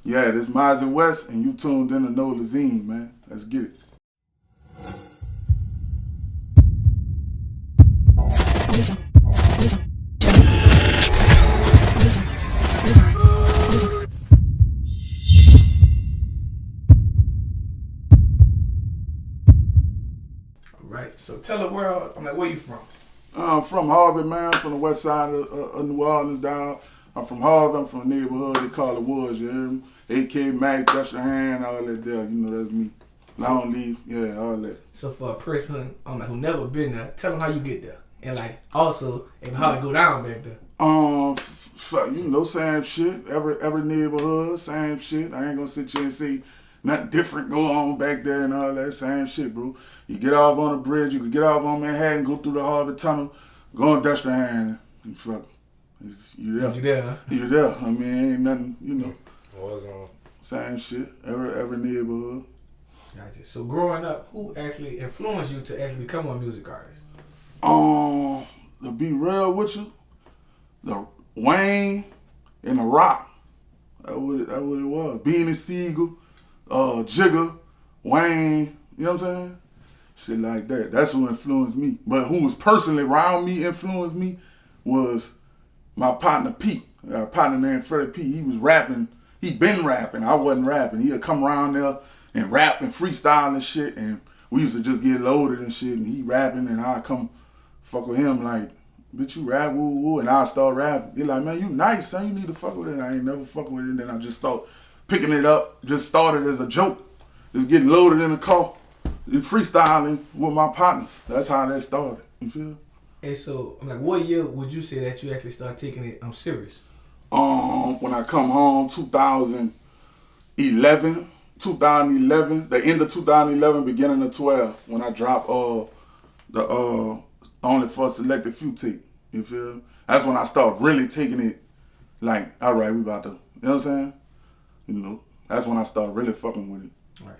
Yeah, this MasiWest, and you tuned in to Nolazine, man. Let's get it. Right. So tell the world, where you from? I'm from Harvard, man. I'm from the west side of New Orleans down. I'm from Harvard. I'm from the neighborhood they call it Woods, you hear me? AK, Max, Dust Your Hand, all that there. You know, that's me. Long Leaf, yeah, all that. So for a person who never been there, tell them how you get there. And also, and how it go down back there. You know, same shit. Every neighborhood, same shit. I ain't gonna sit here and say nothing different go on back there and all that. Same shit, bro. You get off on a bridge, you can get off on Manhattan, go through the Harvard Tunnel, go and Dust Your Hand. You fuck. You there. You there, huh? You there. I mean, ain't nothing, you know. Was on. Same shit. Every neighborhood. Gotcha. So growing up, who actually influenced you to actually become a music artist? To be real with you, the Wayne and the Rock. That what it was. Beanie Siegel, Jigga, Wayne, you know what I'm saying? Shit like that. That's who influenced me. But who was personally around me, influenced me, was my partner Pete. I got a partner named Freddie P. He was rapping. He been rapping. I wasn't rapping. He'd come around there and rap and freestyle and shit. And we used to just get loaded and shit. And he rapping and I'd come fuck with him like, bitch, you rap, woo, woo. And I'd start rapping. He like, man, you nice, son. You need to fuck with it. And I ain't never fuck with it. And then I just start picking it up. Just started as a joke. Just getting loaded in the car. Just freestyling with my partners. That's how that started. You feel? And so, what year would you say that you actually started taking it serious? When I come home, 2011, the end of 2011, beginning of 12, when I dropped the Only for a Selected Few tape. You feel? That's when I started really taking it like, all right, we about to, you know what I'm saying? You know, that's when I started really fucking with it. Right.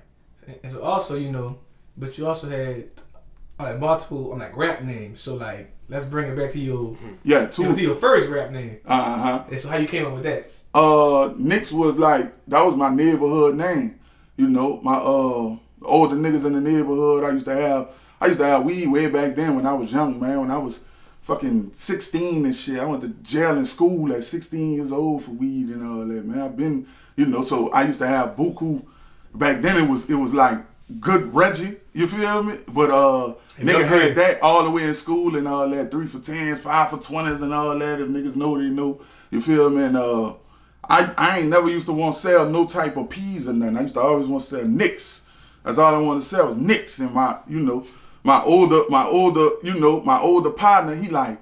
And so also, but you also had multiple rap names. So let's bring it back to your to your first rap name. And so how you came up with that? Nix was that was my neighborhood name. You know, my older niggas in the neighborhood. I used to have weed way back then when I was young, man. When I was fucking 16 and shit. I went to jail in school at 16 years old for weed and all that, man. I've been, so I used to have buku. Back then it was like Good Reggie, you feel me? But nigga had that all the way in school and all that, 3 for 10s, 5 for 20s and all that. If niggas know, they know. You feel me? And I ain't never used to want to sell no type of peas or nothing. I used to always want to sell nicks. That's all I wanted to sell was nicks. And my older partner, he like,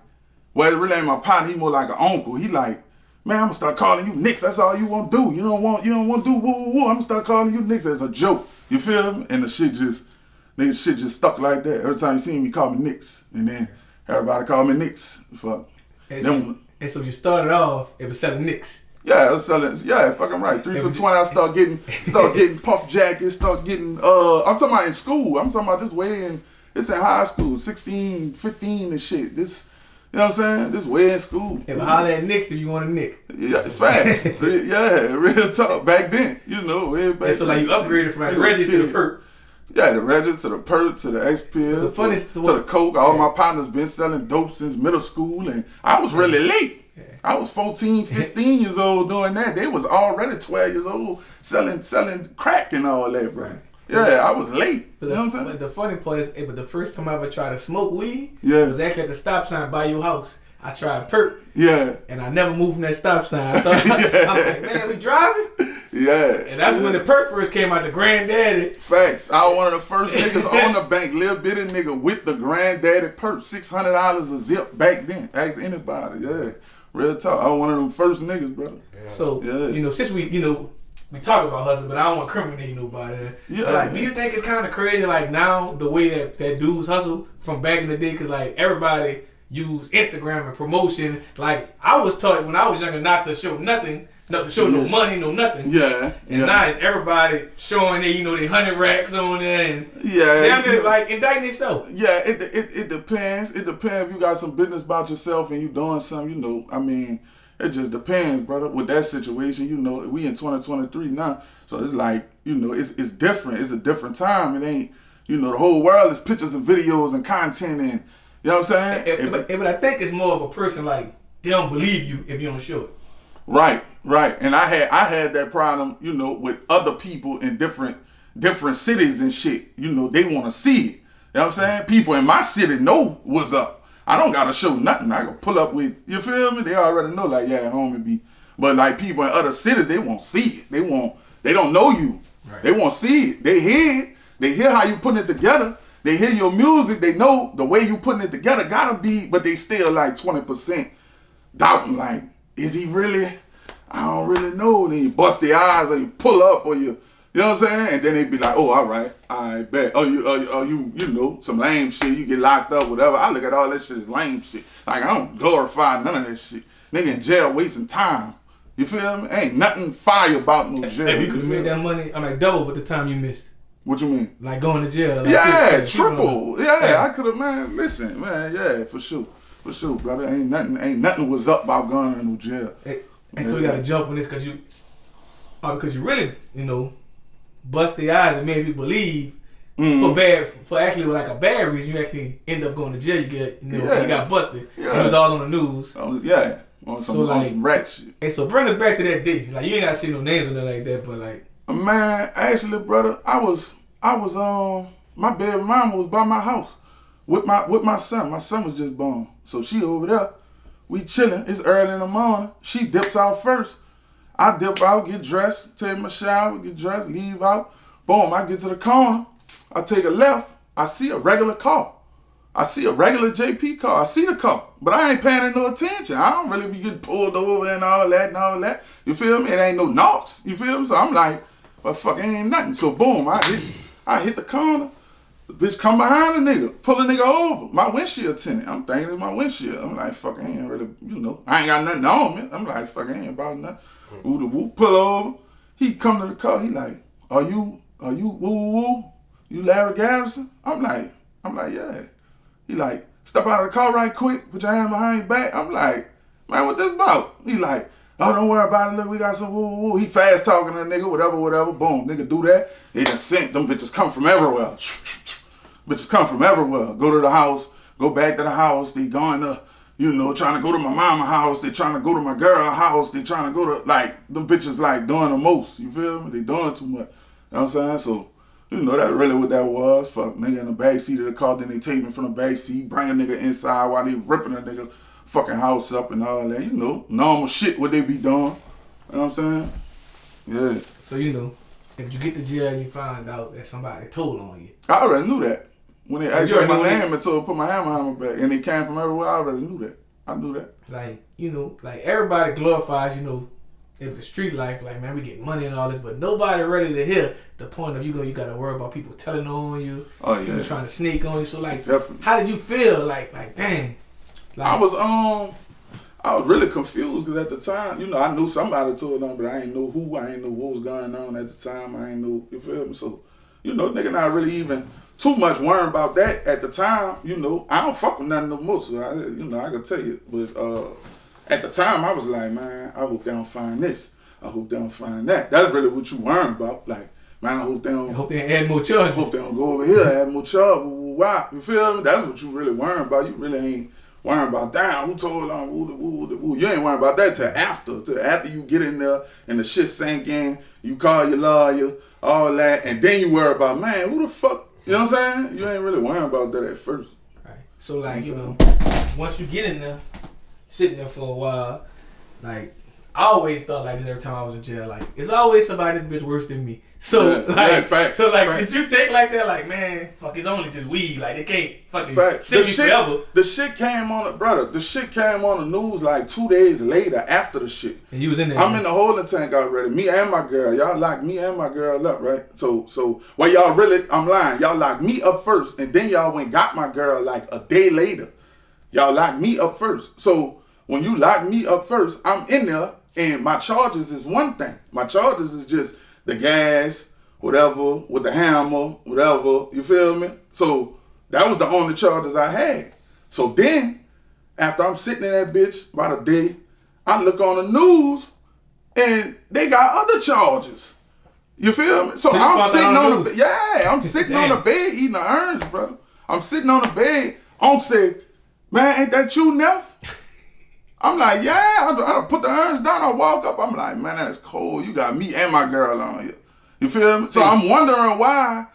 well, it really ain't my partner, he more like an uncle. He like, man, I'm gonna start calling you Nicks. That's all you want to do. You don't want to do woo woo woo. I'm gonna start calling you Nicks as a joke. You feel me? And the shit just stuck like that. Every time you see me, call me Nicks, and then everybody call me Nicks. Fuck. And so you started off, it was selling Nicks. Yeah, I was selling. Yeah, fucking right. 3 for 20. I start getting puff jackets. Start getting. I'm talking about in school. I'm talking about this way in. It's in high school, 16, 15 and shit. This. You know what I'm saying? This way in school. Yeah, but holler at Nicks if you want a Nick. Yeah, facts. Yeah, real talk. Back then, way back. And so you upgraded from Reggie to the Perk. Yeah, the Reggie to the Perk to the X-Pill to the Coke. All my partners been selling dope since middle school, and I was really late. Yeah. I was 14, 15 years old doing that. They was already 12 years old selling crack and all that, bro. Right. Yeah, I was late. You know what I'm saying? But the funny part is, but the first time I ever tried to smoke weed, it was actually at the stop sign by your house. I tried Perk. Yeah. And I never moved from that stop sign. I thought, I'm like, man, we driving? Yeah. And that's when the Perk first came out, the granddaddy. Facts. I was one of the first niggas on the bank, little bitty nigga with the granddaddy Perk, $600 a zip back then. Ask anybody. Yeah. Real talk. I was one of them first niggas, brother. Yeah. So, since we talk about hustling, but I don't want to incriminate nobody. Yeah. Do you think it's kind of crazy, now, the way that dudes hustle from back in the day? Because, everybody use Instagram and promotion. I was taught when I was younger not to show nothing, no money, no nothing. Yeah. And now everybody showing they 100 racks on there. And yeah. they're, indicting themselves. Yeah, it depends. It depends if you got some business about yourself and you doing something, It just depends, brother. With that situation, you know, we in 2023 now, so it's like, you know, it's different. It's a different time. It ain't, you know, the whole world is pictures and videos and content, and you know what I'm saying. But I think it's more of a person like they don't believe you if you don't show it. Right. And I had that problem, you know, with other people in different cities and shit. You know, they want to see it. You know what I'm saying? People in my city know what's up. I don't gotta show nothing. I can pull up with, you feel me? They already know, like, yeah, homie be. But like people in other cities, they won't see it. They don't know you. Right. They won't see it. They hear it. They hear how you putting it together. They hear your music. They know the way you putting it together gotta be, but they still like 20% doubting, like, is he really? I don't really know. And then you bust their eyes or you pull up or you know what I'm saying? And then they be like, oh, all right, I bet. Oh, you know, some lame shit. You get locked up, whatever. I look at all that shit as lame shit. Like, I don't glorify none of that shit. Nigga in jail wasting time. You feel me? Ain't nothing fire about no jail. Maybe you could have made that money, I'm like, double with the time you missed. What you mean? Like going to jail. Like, yeah, triple. Yeah, I could have, man. Listen, man, yeah, for sure, brother. Ain't nothing was up about going to no jail. And so we got to jump on this because you really, you know, bust their eyes and made people believe for actually like a bad reason. You actually end up going to jail. You got busted. Yeah. It was all on the news. Yeah, on some rat shit. And so bring us back to that day. Like you ain't got to say no names or nothing like that, but like, man, actually, brother, I was my baby mama was by my house with my son. My son was just born, so she over there. We chilling. It's early in the morning. She dips out first. I dip out, get dressed, take my shower, get dressed, leave out. Boom, I get to the corner. I take a left. I see a regular car. I see a regular JP car. I see the car, but I ain't paying no attention. I don't really be getting pulled over and all that. You feel me? It ain't no knocks. You feel me? So I'm like, well, fuck, it ain't nothing. So boom, I hit the corner. The bitch come behind the nigga, pull the nigga over. My windshield tinted. I'm thinking it's my windshield. I'm like, fuck, I ain't really, you know, I ain't got nothing on me. I'm like, fuck, I ain't about nothing. Woo the woo, pull over. He come to the car. He like, are you woo? You Larry Garrison? I'm like, yeah. He like, step out of the car right quick. Put your hand behind your back. I'm like, man, what this about? He like, oh, don't worry about it. Look, we got some woo. He fast talking to the nigga, whatever. Boom, nigga do that. They just sent. Them bitches come from everywhere. Bitches come from everywhere. Go to the house. Go back to the house. They going to, you know, trying to go to my mama's house. They trying to go to my girl's house. They trying to go to, like, them bitches, like, doing the most. You feel me? They doing too much. You know what I'm saying? So, you know, that really what that was. Fuck, nigga in the backseat of the car. Then they take me from the backseat, bring a nigga inside while they ripping a nigga fucking house up and all that. You know, normal shit what they be doing. You know what I'm saying? Yeah. So, you know, if you get to jail, you find out that somebody told on you. I already knew that. When they asked me my name and told put my hand behind my back, and they came from everywhere, I already knew that. I knew that. Like, you know, like everybody glorifies, you know, the street life, like, man, we get money and all this, but nobody ready to hear the point of you got to worry about people telling on you, people trying to sneak on you. So, like, definitely. How did you feel? Like, dang. Like, I was really confused because at the time, you know, I knew somebody told them, but I ain't know who. I ain't know what was going on at the time. I ain't know, you feel me? So, you know, nigga not really even too much worrying about that at the time. You know, I don't fuck with nothing no more, so I can tell you. But at the time, I was like, man, I hope they don't find this. I hope they don't find that. That's really what you worrying about. Like, man, I hope they don't. I hope they add more charges. I hope they don't go over here add more charges. Why? You feel me? That's what you really worrying about. You really ain't worrying about damn who told on woo. You ain't worrying about that till after you get in there and the shit sink in. You call your lawyer, all that, and then you worry about, man, who the fuck. You know what I'm saying? You ain't really worrying about that at first. Right. So, like, you know, once you get in there, sitting there for a while, like, I always thought like this every time I was in jail. Like, it's always somebody this bitch worse than me. So, facts. Did you think like that? Like, man, fuck, it's only just weed. Like, they can't fucking sit me forever. The shit came on, brother. The shit came on the news like 2 days later after the shit. And you was in there. I'm in the holding tank already. Me and my girl. Y'all locked me and my girl up, right? So, well, y'all really, I'm lying. Y'all locked me up first, and then y'all went and got my girl like a day later. Y'all locked me up first. So, when you lock me up first, I'm in there, and my charges is one thing. My charges is just the gas, whatever, with the hammer, whatever, you feel me? So that was the only charges I had. So then, after I'm sitting in that bitch about a day, I look on the news, and they got other charges. You feel me? So I'm sitting on the I'm sitting on the bed eating the orange, brother. I'm sitting on the bed. On say, man, ain't that you, Neff? I'm like, yeah. I put the orange down. I walk up. I'm like, man, that's cold. You got me and my girl on here. You feel me? So I'm wondering why,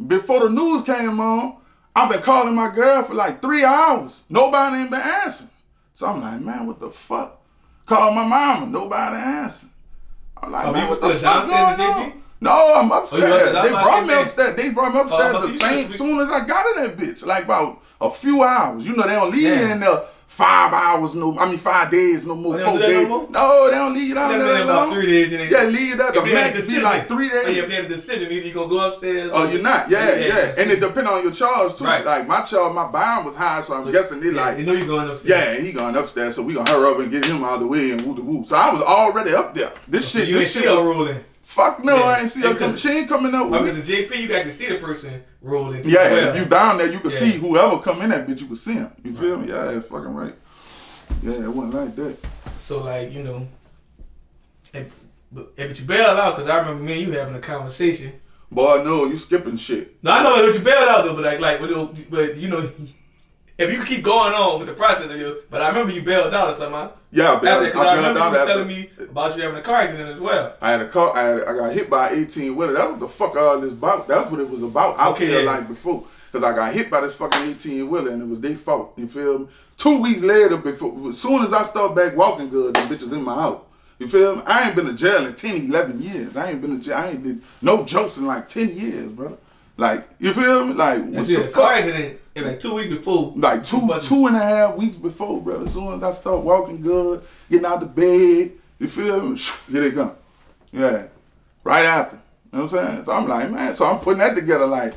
before the news came on, I've been calling my girl for like 3 hours. Nobody ain't been answering. So I'm like, man, what the fuck? Call my mama. Nobody answering. I'm like, man, what the fuck going on? No, I'm upstairs. They brought me upstairs. They brought me upstairs the same soon as I got in that bitch. Like about a few hours. You know, they don't leave you in there 5 hours, 5 days, no more, 4 days. No, they don't leave you down there about 3 days. Yeah, leave that. The max be like 3 days. You have to have a decision. Either you gonna go upstairs or you're not. Yeah. And it depends on your charge too. Right. Like my charge, my bond was high, so I'm guessing they like. You know you're going upstairs. Yeah, he going upstairs, so we gonna hurry up and get him out of the way and woo. So I was already up there. This shit. You ain't see her rolling. Fuck no, I ain't see her coming. She ain't coming up with me. Because the JP, you got to see the person rolling. Yeah, if you down there, you can see whoever come in that bitch, you can see him. You feel me? Yeah, that's fucking right. Yeah, it wasn't like that. So, like, you know, but you bailed out, because I remember me and you having a conversation. Boy, no, you skipping shit. No, I know what you bailed out, though, but you know, if you keep going on with the process of you, but I remember you bailed out or something. Yeah, I bailed out. I remember you telling me about you having a car accident as well. I had a car. I got hit by an 18-wheeler. That's what the fuck all this about. That's what it was about. I feel like before. Because I got hit by this fucking 18-wheeler and it was their fault. You feel me? 2 weeks later, as soon as I start back walking good, the bitches in my house. You feel me? I ain't been to jail in 10, 11 years. I ain't been to jail. I ain't did no jokes in like 10 years, brother. Like, you feel me? Like, what the fuck? Car accident like 2 weeks before. Like 2.5 weeks before, brother. As soon as I start walking good, getting out the bed, you feel me? Here they come. Yeah. Right after. You know what I'm saying? So I'm like, man, so I'm putting that together like,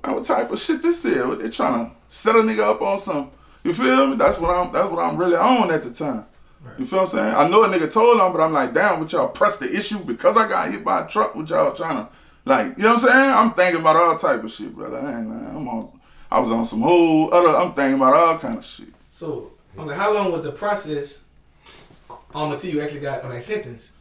man, what type of shit this is? What they trying to set a nigga up on some, you feel me? That's what I'm really on at the time. Right. You feel what I'm saying? I know a nigga told them, but I'm like, damn, what y'all press the issue because I got hit by a truck, what y'all trying to, like, you know what I'm saying? I'm thinking about all type of shit, brother. I ain't lying. I was on some whole other, I'm thinking about all kind of shit. So, how long was the process until you actually got on that sentence?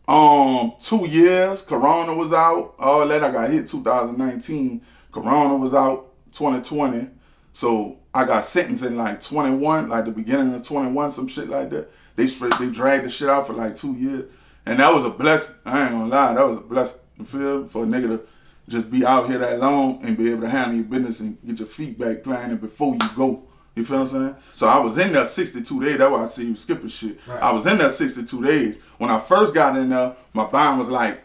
2 years. Corona was out. All that. I got hit 2019. Corona was out 2020. So I got sentenced in like 21, like the beginning of 21, some shit like that. They dragged the shit out for like 2 years. And that was a blessing. I ain't gonna lie. That was a blessing. You feel me? For a nigga to just be out here that long and be able to handle your business and get your feet back planted before you go. You feel what I'm saying? So I was in there 62 days. That's why I see you skipping shit. Right. I was in there 62 days. When I first got in there, my bond was like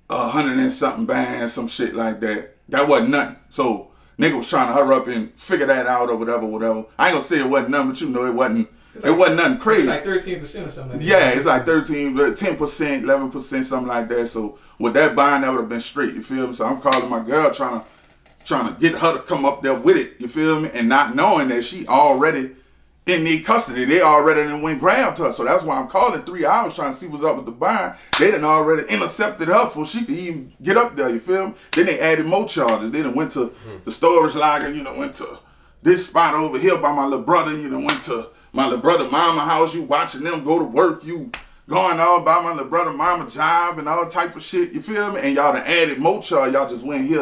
100 and something bands, some shit like that. That wasn't nothing. So nigga was trying to hurry up and figure that out or whatever. I ain't gonna say it wasn't nothing, but you know it wasn't nothing crazy. It's like 13% or something like that. Yeah, it's like 13, 10%, 11%, something like that. So with that bond, that would have been straight. You feel me? So I'm calling my girl trying to get her to come up there with it. You feel me? And not knowing that she already in need custody. They already done went grabbed her. So that's why I'm calling 3 hours trying to see what's up with the bond. They done already intercepted her before she could even get up there. You feel me? Then they added more charges. They done went to the storage locker. You know, went to this spot over here by my little brother. You know, went to my little brother mama house. You watching them go to work. You going all by my little brother mama job and all type of shit. You feel me? And y'all done added more charges. Y'all just went here,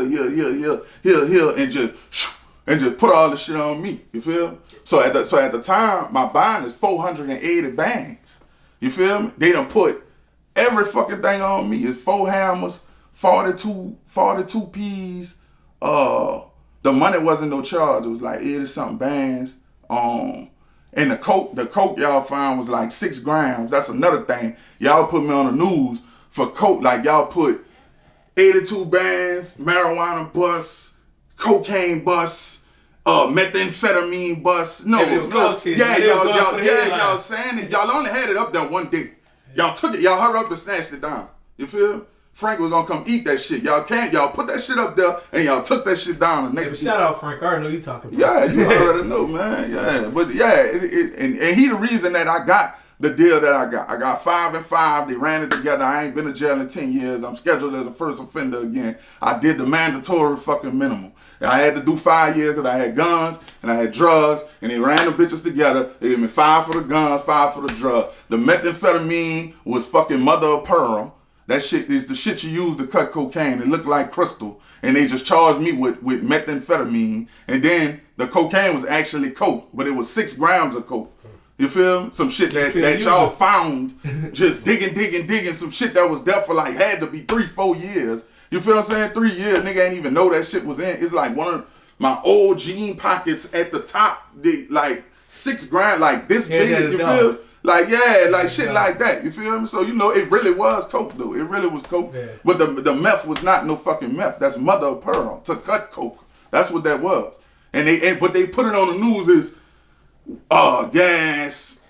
and just put all the shit on me. You feel? So at the time, my bond is 480 bands. You feel me? They done put every fucking thing on me. It's 4 hammers, 42 P's. The money wasn't no charge. It was like 80 something bands. And the coke y'all found was like 6 grams. That's another thing. Y'all put me on the news for coke. Like y'all put 82 bands, marijuana bus, cocaine bus, methamphetamine bus. No. Y'all saying it. Y'all only had it up there one day. Y'all took it. Y'all hurry up and snatched it down. You feel? Frank was gonna come eat that shit. Y'all put that shit up there and y'all took that shit down the next day. Shout out Frank, I already know you talking about. Yeah, you already know, man. Yeah. But yeah, and he the reason that I got the deal that I got. I got 5 and 5. They ran it together. I ain't been to jail in 10 years. I'm scheduled as a first offender again. I did the mandatory fucking minimum. I had to do 5 years because I had guns and I had drugs, and they ran the bitches together. They gave me 5 for the guns, 5 for the drug. The methamphetamine was fucking mother of pearl. That shit is the shit you use to cut cocaine. It looked like crystal. And they just charged me with methamphetamine. And then the cocaine was actually coke, but it was 6 grams of coke. You feel me? Some shit that y'all found just digging, some shit that was there for like, had to be 3-4 years. You feel what I'm saying? 3 years, nigga ain't even know that shit was in. It's like one of my old jean pockets at the top, like 6 grand, like this big, you feel? Like, yeah, like shit like that, you feel me? So, you know, it really was coke, though. It really was coke. Yeah. But the meth was not no fucking meth. That's mother of pearl, to cut coke. That's what that was. But they put it on the news as gas,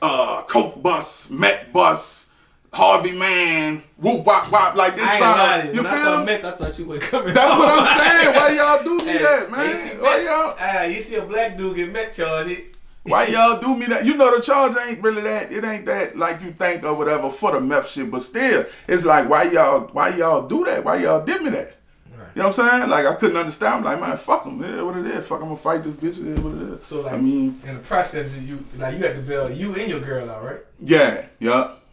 coke bus, meth bus, Harvey Man, whoop wop wop, like they trying to. You feel? When I saw meth, I thought you were coming. That's what I'm saying. Why y'all do me that, man? Why y'all? You see a black dude get meth charged. Why y'all do me that? You know the charge ain't really that. It ain't that like you think or whatever for the meth shit. But still, it's like why y'all do that? Why y'all did me that? Right. You know what I'm saying? Like I couldn't understand. I'm like, man, fuck them. Yeah, what it is? Fuck, I'm gonna fight this bitch. Yeah, what it is? So like, I mean, in the process, you had to bail you and your girl out, right? Yeah.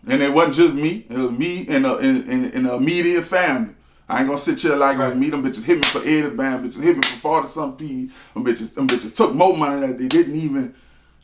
And it wasn't just me. It was me and the immediate family. I ain't gonna sit here like right. Me. Them bitches hit me for 80 band. Bitches hit me for 40 some P. Them bitches took more money that they didn't even.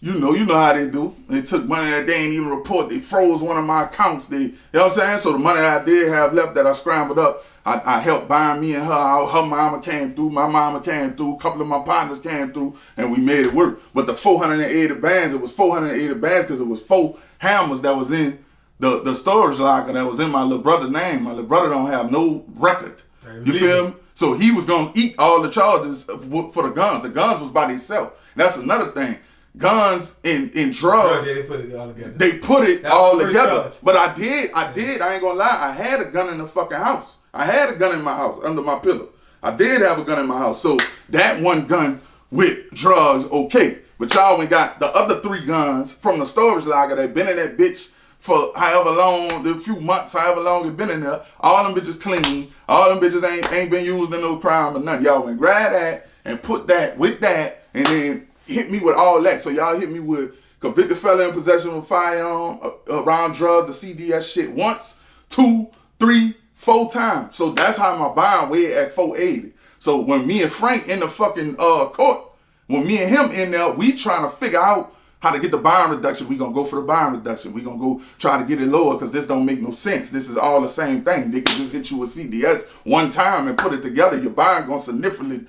You know how they do. They took money that they ain't even report. They froze one of my accounts. You know what I'm saying? So the money that I did have left that I scrambled up, I helped buy me and her out. Her mama came through. My mama came through. A couple of my partners came through, and we made it work. But the 480 bands, it was 480 bands because it was 4 hammers that was in the storage locker that was in my little brother's name. My little brother don't have no record. You feel me? So he was going to eat all the charges for the guns. The guns was by themselves. That's another thing. Guns and drugs. Yeah, they put it all together. They put it all together. Charge. But I did. I ain't gonna lie. I had a gun in the fucking house. I had a gun in my house under my pillow. I did have a gun in my house. So that one gun with drugs, okay. But y'all went got the other 3 guns from the storage locker that been in that bitch for however long, a few months, however long it been in there. All them bitches clean. All them bitches ain't been used in no crime or nothing. Y'all went grab that and put that with that and then hit me with all that. So y'all hit me with convicted felon in possession of a firearm, around drugs, the CDS shit once, 2, 3, 4 times. So that's how my bond weighed at 480. So when me and Frank in the fucking court, when me and him in there, we trying to figure out how to get the bond reduction. We gonna go for the bond reduction. We gonna go try to get it lower because this don't make no sense. This is all the same thing. They can just hit you with CDS one time and put it together. Your bond gonna significantly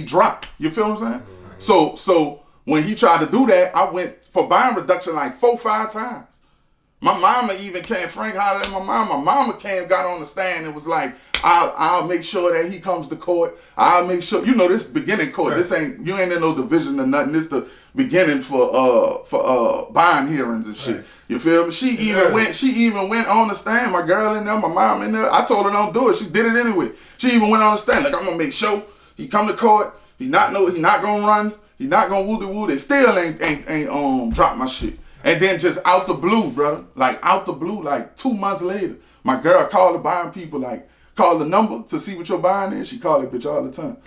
drop. You feel what I'm saying? Mm-hmm. So when he tried to do that, I went for bond reduction like 4-5 times. My mama even came, Frank hollered at my mama. My mama came, got on the stand and was like, I'll make sure that he comes to court. I'll make sure, you know, this beginning court. Right. You ain't in no division or nothing. This the beginning for bond hearings and shit. Right. You feel me? She even went on the stand. My girl in there, my mom in there. I told her don't do it. She did it anyway. She even went on the stand. Like, I'm gonna make sure he come to court. He not gonna run. He not gonna woo-de-woo. They still ain't drop my shit. And then just out the blue, brother, like out the blue, like 2 months later, my girl called the buying people, like called the number to see what your buying is. She called that bitch all the time.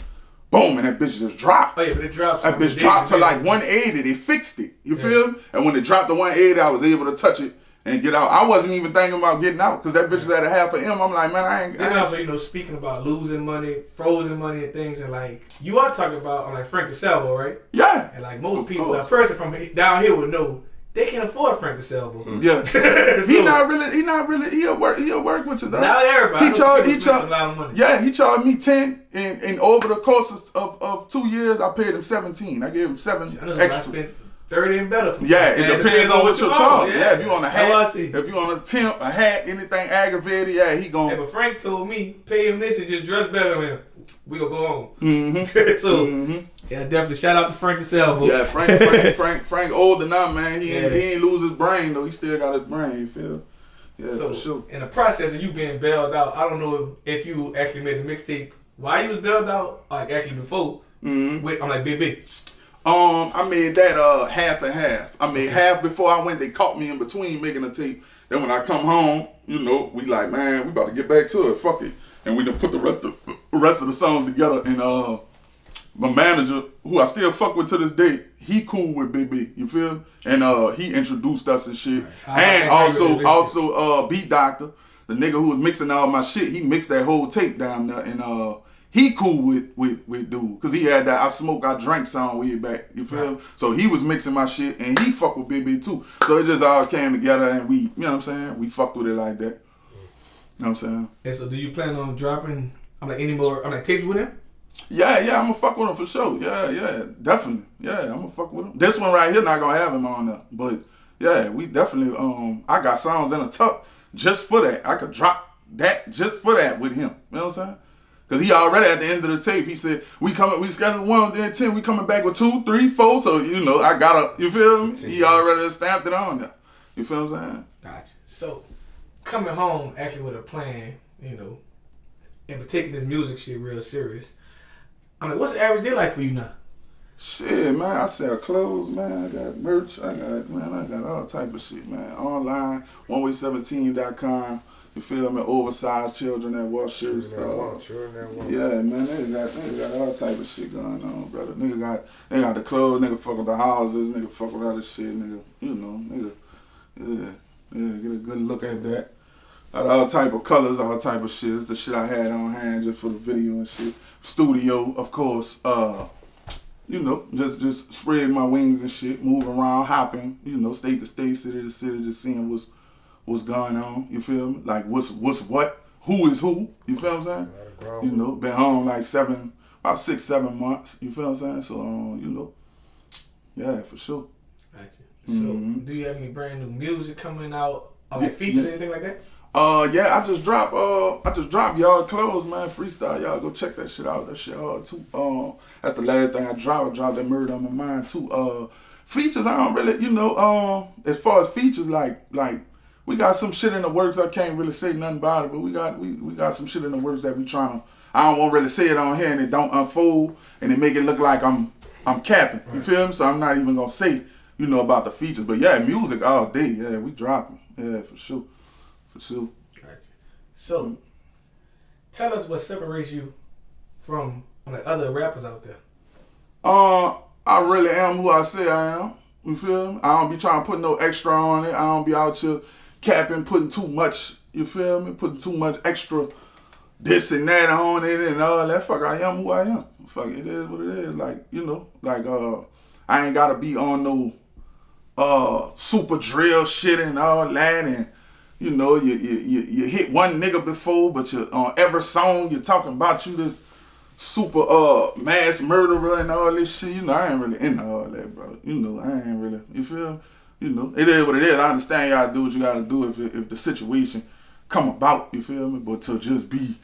Boom, and that bitch just dropped. Oh yeah, but it dropped. That bitch dropped to like 180. They fixed it. You feel me? And when it dropped to 180, I was able to touch it and get out. I wasn't even thinking about getting out because that bitch is at a half of M. I'm like, man, I ain't. And also, you know, speaking about losing money, frozen money, and things, and like you are talking about like Frank DeSalvo, right? Yeah. And like most people, a person from down here would know. They can't afford Frank DeSalvo. Yeah, so, he not really. He'll work with you though. Not everybody. He charged a lot of money. Yeah, he charged me 10, and over the course of 2 years, I paid him 17. I gave him 7 extra. I spent 30 and better. For it depends on what you're charged. Yeah, if you on a hat, if you on a temp, a hat, anything aggravated, yeah, he gon'. Yeah, but Frank told me pay him this and just dress better than him. We gonna go on. Mm-hmm. So yeah, definitely shout out to Frank DeSalvo. Yeah, Frank older now, man. He ain't lose his brain though. He still got his brain. You feel? Yeah, so for sure. In the process of you being bailed out, I don't know if you actually made the mixtape while you was bailed out, like actually before. Mm-hmm. I'm like Big. I made that half and half. I made half before I went. They caught me in between making a tape. Then when I come home, you know, we like, man, we about to get back to it. Fuck it. And we done put the rest of the songs together. And my manager, who I still fuck with to this day, he cool with BB. You feel me? And he introduced us and shit. Right. And also Beat Doctor, the nigga who was mixing all my shit, he mixed that whole tape down there. And he cool with dude, cause he had that I Smoke, I Drank song way back. You feel me? So he was mixing my shit, and he fuck with BB too. So it just all came together, and we, you know what I'm saying? We fucked with it like that. You know what I'm saying? And so, do you plan on dropping any more tapes with him? Yeah, I'm gonna fuck with him for sure. Yeah, definitely. Yeah, I'm gonna fuck with him. This one right here not gonna have him on there, but yeah, we definitely. I got songs in a tuck just for that. I could drop that just for that with him. You know what I'm saying? Cause he already at the end of the tape, he said, we scheduled 1, then 10, we coming back with 2, 3, 4. So, you know, I gotta, you feel me? He already stamped it on there. You feel what I'm saying? Gotcha. So, coming home actually with a plan, you know, and taking this music shit real serious. I mean, what's the average day like for you now? Shit, man, I sell clothes, man. I got merch. I got all type of shit, man. Online, oneway17.com. You feel me? Oversized children that wash shirts. Yeah, man, they got all type of shit going on, brother. They got the clothes, nigga fuck with the houses, nigga fuck with all this shit, nigga. You know, nigga. Yeah, get a good look at that. Got all type of colors, all type of shit. It's the shit I had on hand just for the video and shit. Studio, of course. You know, just spreading my wings and shit, moving around, hopping. You know, state to state, city to city, just seeing what's going on, you feel me? Like what's what, who is who, you feel what I'm saying? You know, been home like about 6-7 months, you feel what I'm saying? So, you know, yeah, for sure. Gotcha. So, do you have any brand new music coming out, like features, anything like that? Yeah, I just dropped Y'all Clothes, man, freestyle, y'all go check that shit out, that shit hard too. That's the last thing I dropped that Murder on My Mind too. Features, I don't really, you know, as far as features, like, we got some shit in the works. I can't really say nothing about it, but we got some shit in the works that we trying to. I don't want to really say it on here, and it don't unfold, and it make it look like I'm capping. You feel me? So I'm not even gonna say, you know, about the features. But yeah, music all day. Yeah, we dropping. Yeah, for sure. Gotcha. So, tell us what separates you from the other rappers out there. I really am who I say I am. You feel me? I don't be trying to put no extra on it. I don't be out here capping, putting too much, you feel me? Putting too much extra this and that on it and all that. Fuck, I am who I am. Fuck, it is what it is. Like, you know, like, I ain't gotta be on no super drill shit and all that. And, you know, you hit one nigga before, but you on every song you're talking about you this super mass murderer and all this shit. You know, I ain't really into all that, bro. You know, I ain't really, you feel me? You know, it is what it is. I understand you gotta do what you gotta do if the situation come about, you feel me? But to just be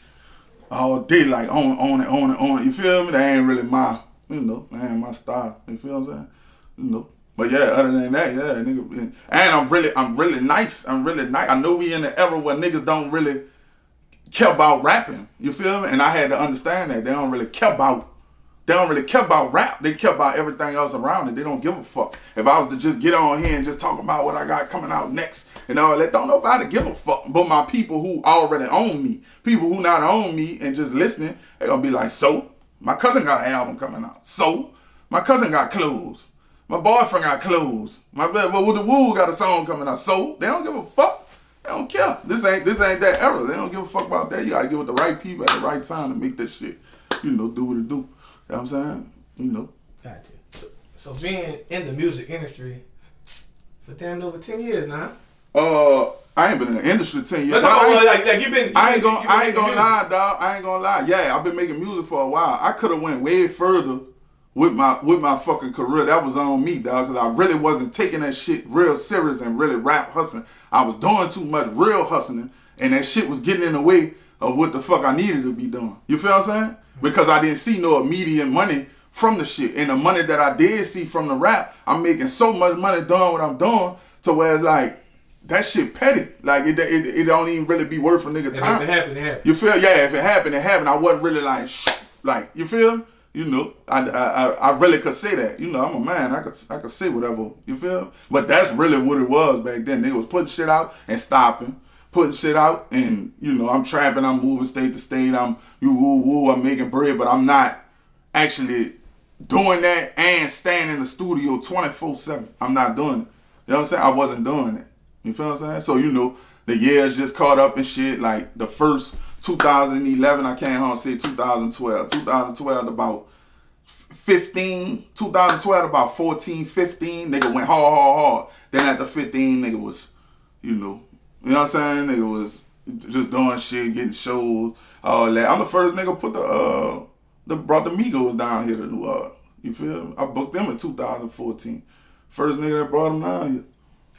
all day like on it, you feel me? That ain't really my, you know, that ain't my style. You feel what I'm saying? You know. But yeah, other than that, yeah, nigga. And I'm really nice. I know we in the era where niggas don't really care about rapping. You feel me? And I had to understand that. They don't really care about rap. They care about everything else around it. They don't give a fuck. If I was to just get on here and just talk about what I got coming out next and all that, don't nobody give a fuck. But my people who already own me, people who not own me and just listening, they gonna be like, so? My cousin got an album coming out. So? My cousin got clothes. My boyfriend got clothes. My brother with the Woo got a song coming out. So? They don't give a fuck. They don't care. This ain't that era. They don't give a fuck about that. You gotta get with the right people at the right time to make that shit, you know, do what it do. You know what I'm saying? You know. Gotcha. So being in the music industry for damn over 10 years now. I ain't been in the industry 10 years. Like you've been. I ain't gonna lie, dog. I ain't gonna lie. Yeah, I've been making music for a while. I could have went way further with my fucking career. That was on me, dog, because I really wasn't taking that shit real serious and really rap hustling. I was doing too much real hustling, and that shit was getting in the way of what the fuck I needed to be doing. You feel what I'm saying? Because I didn't see no immediate money from the shit. And the money that I did see from the rap, I'm making so much money doing what I'm doing to where it's like, that shit petty. Like, it don't even really be worth a nigga time. If it happened, it happened. You feel? Yeah, if it happened, it happened. I wasn't really like, you feel? You know, I really could say that. You know, I'm a man. I could say whatever. You feel me? But that's really what it was back then. They was putting shit out and stopping, putting shit out, and you know, I'm trapping. I'm moving state to state. I'm I'm making bread, but I'm not actually doing that and staying in the studio 24/7. I'm not doing it. You know what I'm saying? I wasn't doing it. You feel what I'm saying? So you know, the years just caught up and shit. Like the first 2011, I can't home say 2012. 2012 about 15, 2012 about 14, 15, nigga went hard. Then after 15, nigga was, you know what I'm saying? Nigga was just doing shit, getting shows, all that. I'm the first nigga put brought the Migos down here to New Orleans. You feel me? I booked them in 2014. First nigga that brought them down here.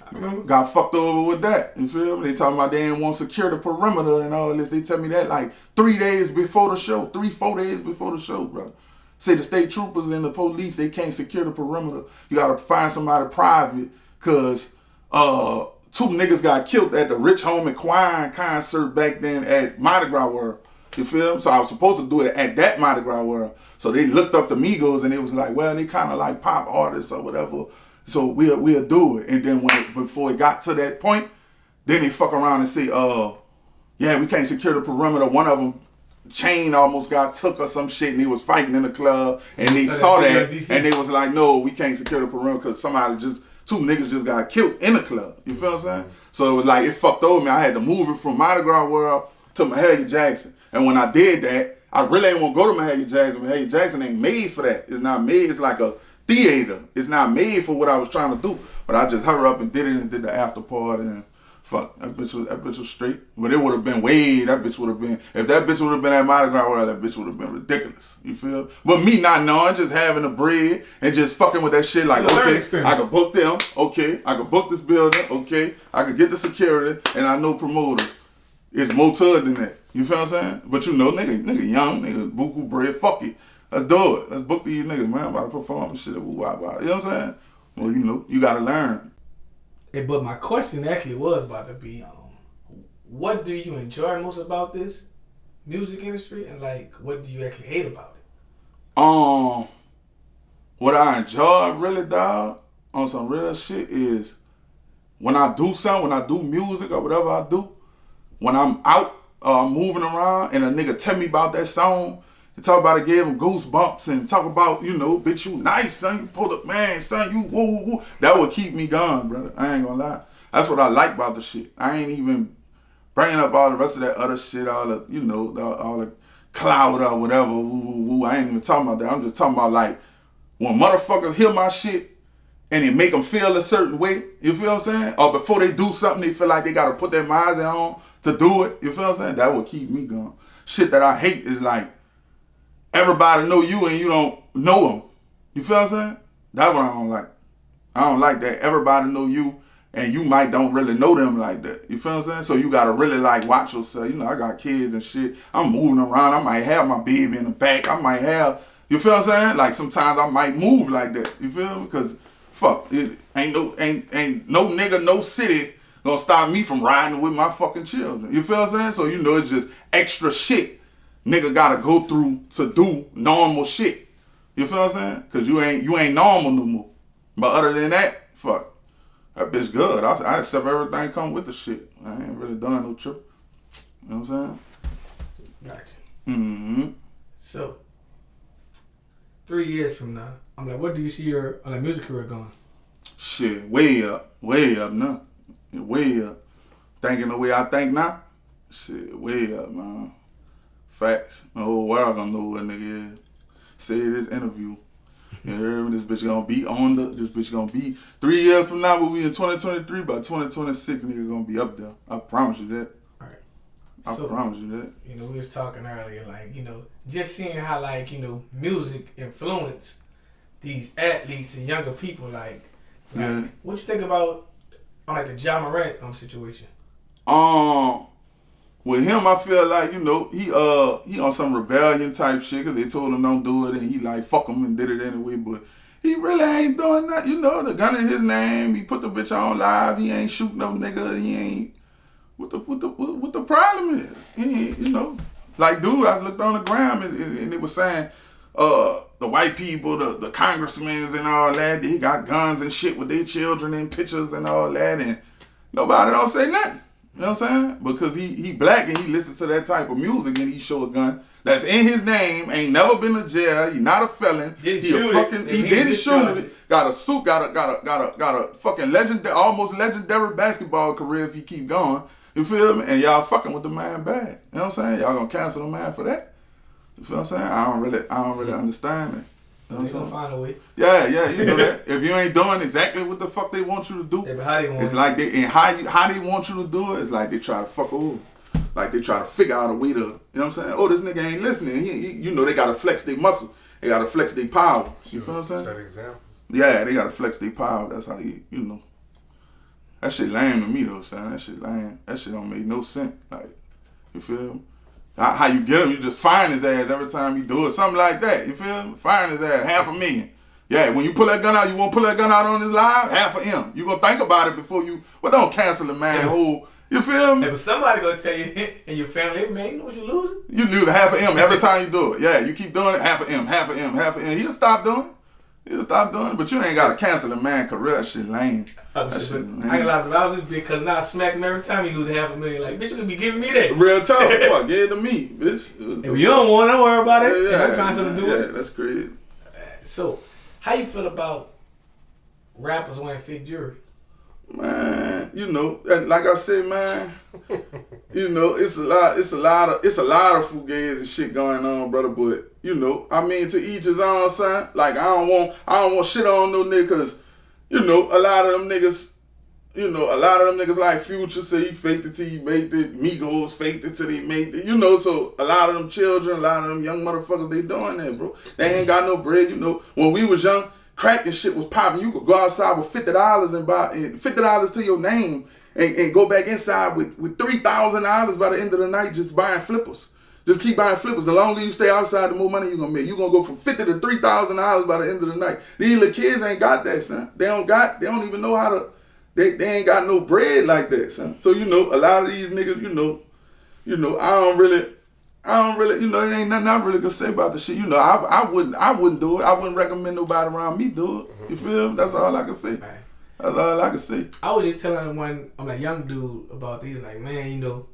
I remember. Got fucked over with that. You feel me? They talking about they didn't want to secure the perimeter and all this. They tell me that like 3 days before the show, 3-4 days before the show, bro. Say the state troopers and the police, they can't secure the perimeter. You gotta find somebody private, cause 2 niggas got killed at the Rich Homie Quine concert back then at Mardi Gras World. You feel me? So I was supposed to do it at that Mardi Gras World. So they looked up the Migos and it was like, well, they kind of like pop artists or whatever. So we'll do it. And then before it got to that point, then they fuck around and say, yeah, we can't secure the perimeter. One of them, chain almost got took or some shit, and he was fighting in the club, and they saw that, and they was like, no, we can't secure the perimeter because somebody 2 niggas just got killed in the club. You feel what I'm saying? So it was like, it fucked over me. I had to move it from Mardi Gras World to Mahalia Jackson. And when I did that, I really ain't want to go to Mahalia Jackson. Mahalia Jackson ain't made for that. It's not made. It's like a theater. It's not made for what I was trying to do. But I just hurry up and did it and did the after party and fuck, that bitch was straight. But it would have been if that bitch would have been at Mardi Gras World, that bitch would have been ridiculous. You feel? But me not knowing, just having the bread and just fucking with that shit like, okay, I could book them, okay, I could book this building, okay, I could get the security, and I know promoters. It's more to it than that. You feel what I'm saying? But you know, nigga young, nigga buku bread, fuck it. Let's do it. Let's book these niggas, man. I'm about to perform and shit. You know what I'm saying? Well, you know, you gotta learn. Hey, but my question actually was about to be, what do you enjoy most about this music industry, and like, what do you actually hate about it? What I enjoy really, dog, on some real shit is when I do something, when I do music or whatever I do, when I'm out moving around and a nigga tell me about that song and talk about it, gave him goosebumps and talk about, you know, bitch, you nice, son, you pulled up, man, son, you woo. That would keep me going, brother. I ain't gonna lie. That's what I like about the shit. I ain't even bringing up all the rest of that other shit, all the, you know, all the cloud or whatever, woo. I ain't even talking about that. I'm just talking about like when motherfuckers hear my shit and it make them feel a certain way, you feel what I'm saying? Or before they do something, they feel like they gotta put their minds on to do it, you feel what I'm saying? That would keep me going. Shit that I hate is like, everybody know you and you don't know them. You feel what I'm saying? That's what I don't like. I don't like that everybody know you and you might don't really know them like that. You feel what I'm saying? So you gotta really like watch yourself. You know, I got kids and shit. I'm moving around. I might have my baby in the back. I might have, you feel what I'm saying? Like sometimes I might move like that. You feel me? Because fuck, it ain't no nigga, no city gonna stop me from riding with my fucking children. You feel what I'm saying? So you know it's just extra shit nigga gotta go through to do normal shit. You feel what I'm saying? Cause you ain't normal no more. But other than that, fuck. That bitch good. I accept everything come with the shit. I ain't really done no trip. You know what I'm saying? Gotcha. Mm-hmm. So 3 years from now, I'm like, what do you see your music career going? Shit, way up now. Way up. Thinking the way I think now? Shit, way up, man. Facts. The whole world gonna know what nigga is. Say this interview. You hear me? This bitch gonna be 3 years from now, we'll be in 2023, by 2026, nigga gonna be up there. I promise you that. Alright. I promise you that. You know, we was talking earlier, like, you know, just seeing how, like, you know, music influence these athletes and younger people, like yeah. What you think about like the Ja Morant situation? With him, I feel like, you know, he on some rebellion type shit because they told him don't do it and he like fuck him and did it anyway, but he really ain't doing that. You know, the gun in his name, he put the bitch on live, he ain't shoot no nigga, he ain't what the problem is. He ain't, you know. Like dude, I looked on the gram and it was saying the white people, the congressmen and all that, they got guns and shit with their children in pictures and all that, and nobody don't say nothing. You know what I'm saying? Because he black and he listens to that type of music and he show a gun that's in his name, ain't never been to jail, he not a felon, he didn't shoot it, got a suit, got a fucking almost legendary basketball career if he keep going. You feel me? And y'all fucking with the man bad. You know what I'm saying? Y'all gonna cancel the man for that? You feel what I'm saying? I don't really understand it. You know they gonna find a way. Yeah, you know that. If you ain't doing exactly what the fuck they want you to do, yeah, how they want it's like how they want you to do it. It's like they try to fuck over. Like they try to figure out a way to, you know what I'm saying? Oh, this nigga ain't listening. He you know they gotta flex their muscle. They gotta flex their power. You feel what I'm saying? Set example. Yeah, they gotta flex their power. That's how they, you know. That shit lame to me though, son. That shit lame. That shit don't make no sense. Like, you feel me? How you get him? You just fine his ass every time you do it. Something like that. You feel me? Fine his ass. $500,000. Yeah, when you pull that gun out, you won't pull that gun out on his live? $500,000. You gonna think about it before you, well, don't cancel the man whole, you feel me? Hey, but somebody gonna tell you and your family, man, you know what you losing? You lose $500,000 every time you do it. Yeah, you keep doing it, $500,000. He'll stop doing it. But you ain't gotta cancel the man career. That shit lame. That shit lame. I ain't gonna lie, but I was just because now I smack him every time he loses $500,000. Like, bitch, you could be giving me that. Real talk. Fuck, give it to me, bitch. If you don't want it, don't worry about it. Yeah, find something to do with it. Yeah, that's crazy. So, how you feel about rappers wearing fake jewelry? Man, you know, like I said, man, you know, it's a lot of fugazi and shit going on, brother. But you know, I mean, to each his own, son. Like I don't want shit on no nigga, cause you know, a lot of them niggas like Future say he faked it till he made it. Migos faked it till they made it. You know, so a lot of them children, a lot of them young motherfuckers, they doing that, bro. They ain't got no bread. You know, when we was young, crack and shit was popping. You could go outside with $50 and buy $50 to your name and go back inside with $3,000 by the end of the night just buying flippers. Just keep buying flippers. The longer you stay outside, the more money you're gonna make. You're gonna go from $50 to $3,000 by the end of the night. These little kids ain't got that, son. They don't even know how to, they ain't got no bread like that, son. So, you know, a lot of these niggas, you know, I don't really, you know, it ain't nothing I really gonna say about the shit. You know, I wouldn't do it. I wouldn't recommend nobody around me do it. You feel me? That's all I can say. Right. That's all I can say. I was just telling I'm a young dude about these, like, man, you know,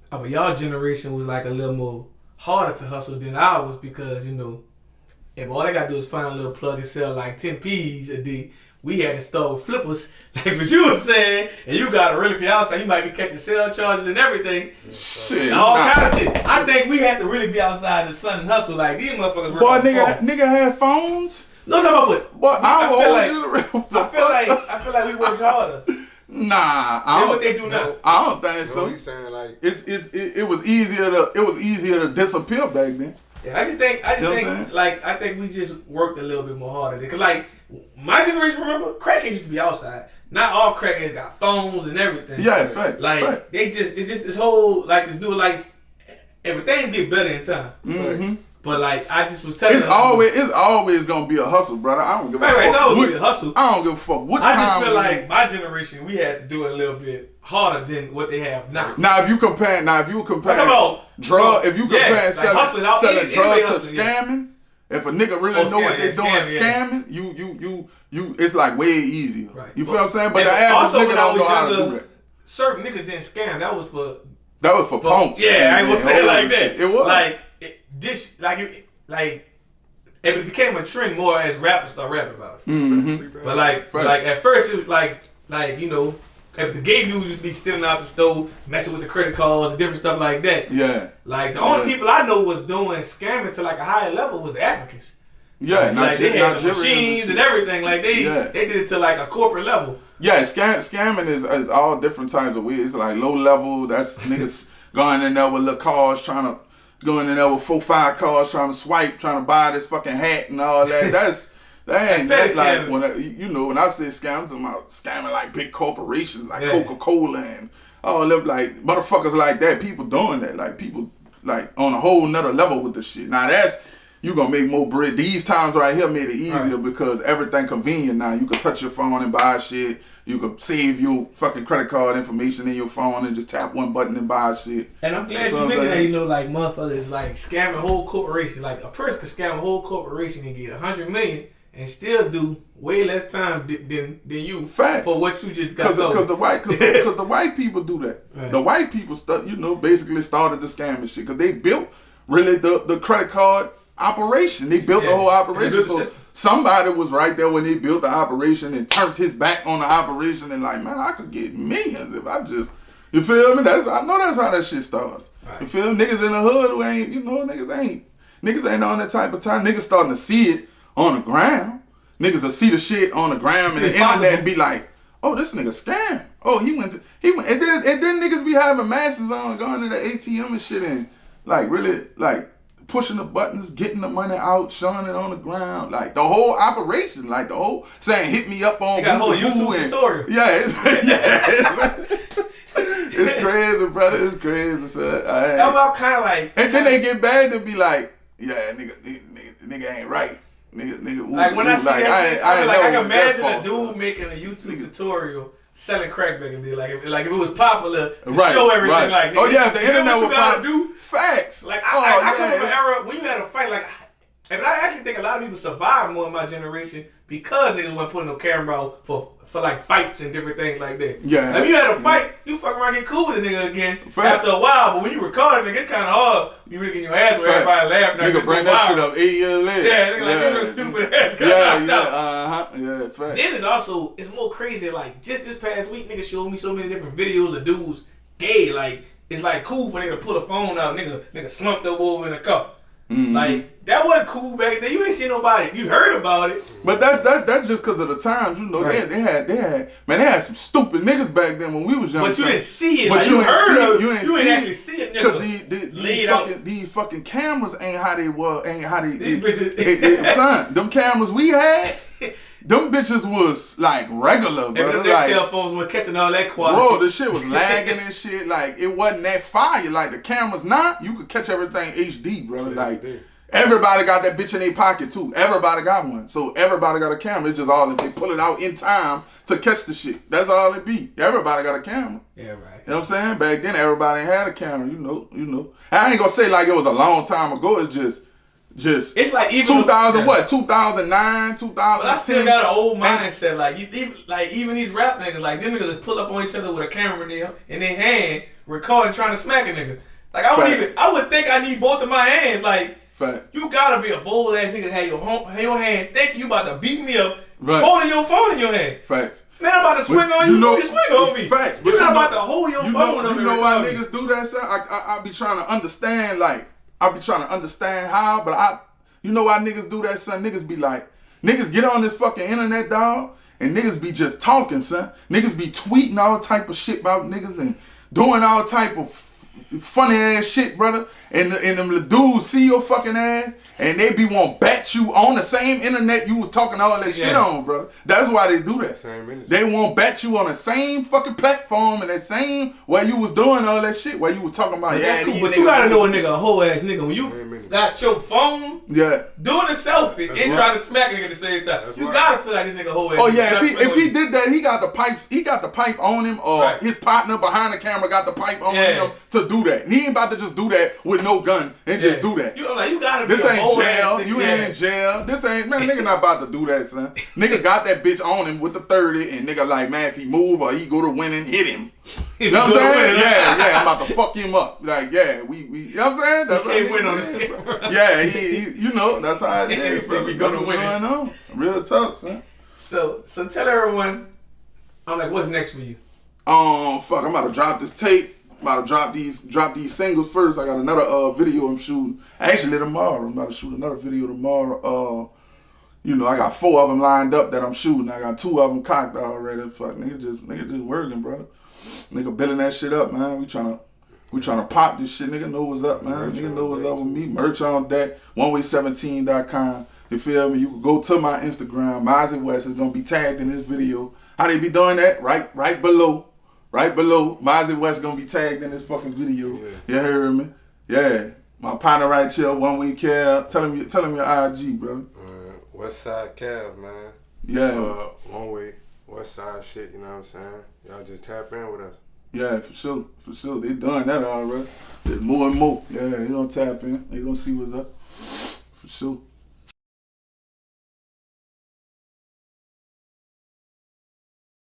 but y'all generation was like a little more harder to hustle than ours because, you know, if all I gotta do is find a little plug and sell like 10 P's a day, we had to start with flippers, like what you were saying, and you gotta really be outside. You might be catching sale charges and everything. Shit. All kinds of shit. I think we had to really be outside in the sun and hustle. Like these motherfuckers. Boy, nigga had phones. No, talking about what? Boy, I feel like we worked harder. Nah, than what they do now. I don't think so. He's saying like it was easier to disappear back then. Yeah, I think we just worked a little bit more harder. Because like my generation, remember, crackheads used to be outside. Not all crackheads got phones and everything. Yeah, fact. Like fact. it's just this whole like this dude like everything get better in time. Mm-hmm. But like I just was telling it's always gonna be a hustle, brother. I don't give a fuck. It's always gonna be a hustle. I don't give a fuck what I time. just feel like my generation we had to do it a little bit harder than what they have now. Now if you compare selling drugs to scamming, if a nigga really know what they doing scamming, you it's like way easier. Right. You feel what I'm saying? But the average nigga don't know how to do that. Certain niggas didn't scam. That was for punks. Yeah, I ain't gonna say it like that. It was like it became a trend more as rappers start rapping about it. Mm-hmm. But like at first it was like you know, if the gay dudes used to be stealing out the stove, messing with the credit cards and different stuff like that. Yeah. Like the only people I know was doing scamming to like a higher level was the Africans. Yeah, like they had the machines and everything. Like they did it to like a corporate level. Yeah, scamming is all different types of ways. It's like low level. That's niggas going in there with little cars going in there with 4-5 cars trying to swipe, trying to buy this fucking hat and all that. That's like when when I say scam, I'm talking about scamming like big corporations like Coca-Cola and all them like motherfuckers like that. People doing that, like people like on a whole nother level with the shit. Now that's you gonna make more bread. These times right here made it easier because everything convenient now. You can touch your phone and buy shit. You can save your fucking credit card information in your phone and just tap one button and buy shit. And I'm glad you mentioned that, you know, like motherfuckers like scamming a whole corporation. Like a person could scam a whole corporation and get $100 million and still do way less time than you. Facts. For what you just got. Because the white people do that. Right. The white people basically started the scamming shit because they built really the credit card operation. They built the whole operation. So somebody was right there when they built the operation and turned his back on the operation and like, man, I could get millions if I just, you feel me? I know that's how that shit started. Right. You feel me? Niggas in the hood who ain't, you know, niggas ain't on that type of time. Niggas starting to see it on the ground. Niggas will see the shit on the ground and the internet and be like, oh, this nigga scam. Oh, he went, and then niggas be having masses on, going to the ATM and shit and like really like pushing the buttons, getting the money out, showing it on the ground, like the whole operation, like the whole saying hit me up on. You got a whole YouTube tutorial. Yeah, it's crazy, brother. It's crazy, son. I'm kind of like, and then they get back and be like, yeah, nigga ain't right. Nigga, like when I see that shit, I can imagine a dude making a YouTube tutorial selling crack back in the day. Like if it was popular to show everything. Like, nigga, oh yeah, if the internet was gotta do. Facts. Like I come from an era when you had a fight. Like, and I actually think a lot of people survived more in my generation because niggas wasn't putting no camera out for like fights and different things like that. Yeah. Like, if you had a fight, you fuck around get cool with a nigga again after a while. But when you record it, nigga, it's kind of hard. You really get your ass where everybody laughing. Nigga bring that shit up 8 years later. Yeah, nigga, like, you're stupid ass. Yeah, facts. Then it's more crazy. Like, just this past week, nigga showed me so many different videos of dudes gay. Like, it's like cool for nigga to pull a phone out. Nigga slumped up over in a cup. Mm-hmm. Like, that wasn't cool back then. You ain't seen nobody. You heard about it. But that's just because of the times, you know. Right. They had some stupid niggas back then when we was young. But you didn't see it. But like, you heard of it. You ain't actually see it, nigga. Because these fucking cameras ain't how they were. Ain't how they. Son, them cameras we had. Them bitches was like regular, bro. Like, cell phones were catching all that quality. Bro, the shit was lagging and shit. Like, it wasn't that fire. Like, the cameras now, you could catch everything HD, bro. Like, everybody got that bitch in their pocket, too. Everybody got one. So, everybody got a camera. It's just all if they pull it out in time to catch the shit. That's all it be. Everybody got a camera. Yeah, right. You know what I'm saying? Back then, everybody had a camera, you know. I ain't gonna say like it was a long time ago. It's just it's like even 2009, 2010. But I still got an old mindset. Like even these rap niggas, like them niggas just pull up on each other with a camera in their hand, recording, trying to smack a nigga. Like I would think I need both of my hands. Like you gotta be a bold ass nigga to have your hand thinking you about to beat me up, holding your phone in your hand. Facts. Man, I'm about to swing on you. You swing on me. Facts. You're not about to hold your phone. You know why niggas do that, son? I be trying to understand, like. I be trying to understand how, but you know why niggas do that, son? Niggas be like, niggas get on this fucking internet, dog, and niggas be just talking, son. Niggas be tweeting all type of shit about niggas and doing all type of funny ass shit, brother. And them dudes see your fucking ass and they be want bet you on the same internet you was talking all that shit on, brother. That's why they do that. They want bet you on the same fucking platform and that same where you was doing all that shit, where you was talking about. Yeah, cool, but you gotta know a nigga, a whole ass nigga. When you got your phone, doing a selfie and trying to smack a nigga at the same time, you gotta feel like this nigga whole ass. Oh yeah, if he did that, he got the pipes. He got the pipe on him, or his partner behind the camera got the pipe on him to do that. And he ain't about to just do that with no gun and just do that. You gotta. This ain't jail. You ain't in jail. This ain't, man, nigga not about to do that, son. Nigga got that bitch on him with the 30 and nigga like, man, if he move or he go to win and hit him. You know what I'm saying? Yeah, I'm about to fuck him up. Like, yeah, we you know what I'm saying? That's he win on it. Yeah, he you know, that's how it is. We gonna win going on. Real tough, son. So tell everyone, I'm like, what's next for you? Fuck, I'm about to drop this tape. I'm about to drop these singles first. I got another video I'm shooting. Actually, tomorrow. I'm about to shoot another video tomorrow. You know, I got 4 of them lined up that I'm shooting. I got 2 of them cocked already. Fuck, nigga just working, brother. Nigga building that shit up, man. We trying to pop this shit. Nigga know what's up, man. Nigga know what's up with me. Merch on deck. oneway17.com. You feel me? You can go to my Instagram. MasiWest is gonna be tagged in this video. How they be doing that? Right below. Right below, MasiWest gonna be tagged in this fucking video. You heard me? Yeah. My partner right here, One Way Cab. Tell him your IG, brother. West Side Cab, man. Yeah. One Way, West Side shit, you know what I'm saying? Y'all just tap in with us. Yeah, for sure. They done that already. There's more and more. Yeah, they gonna tap in. They gonna see what's up. For sure.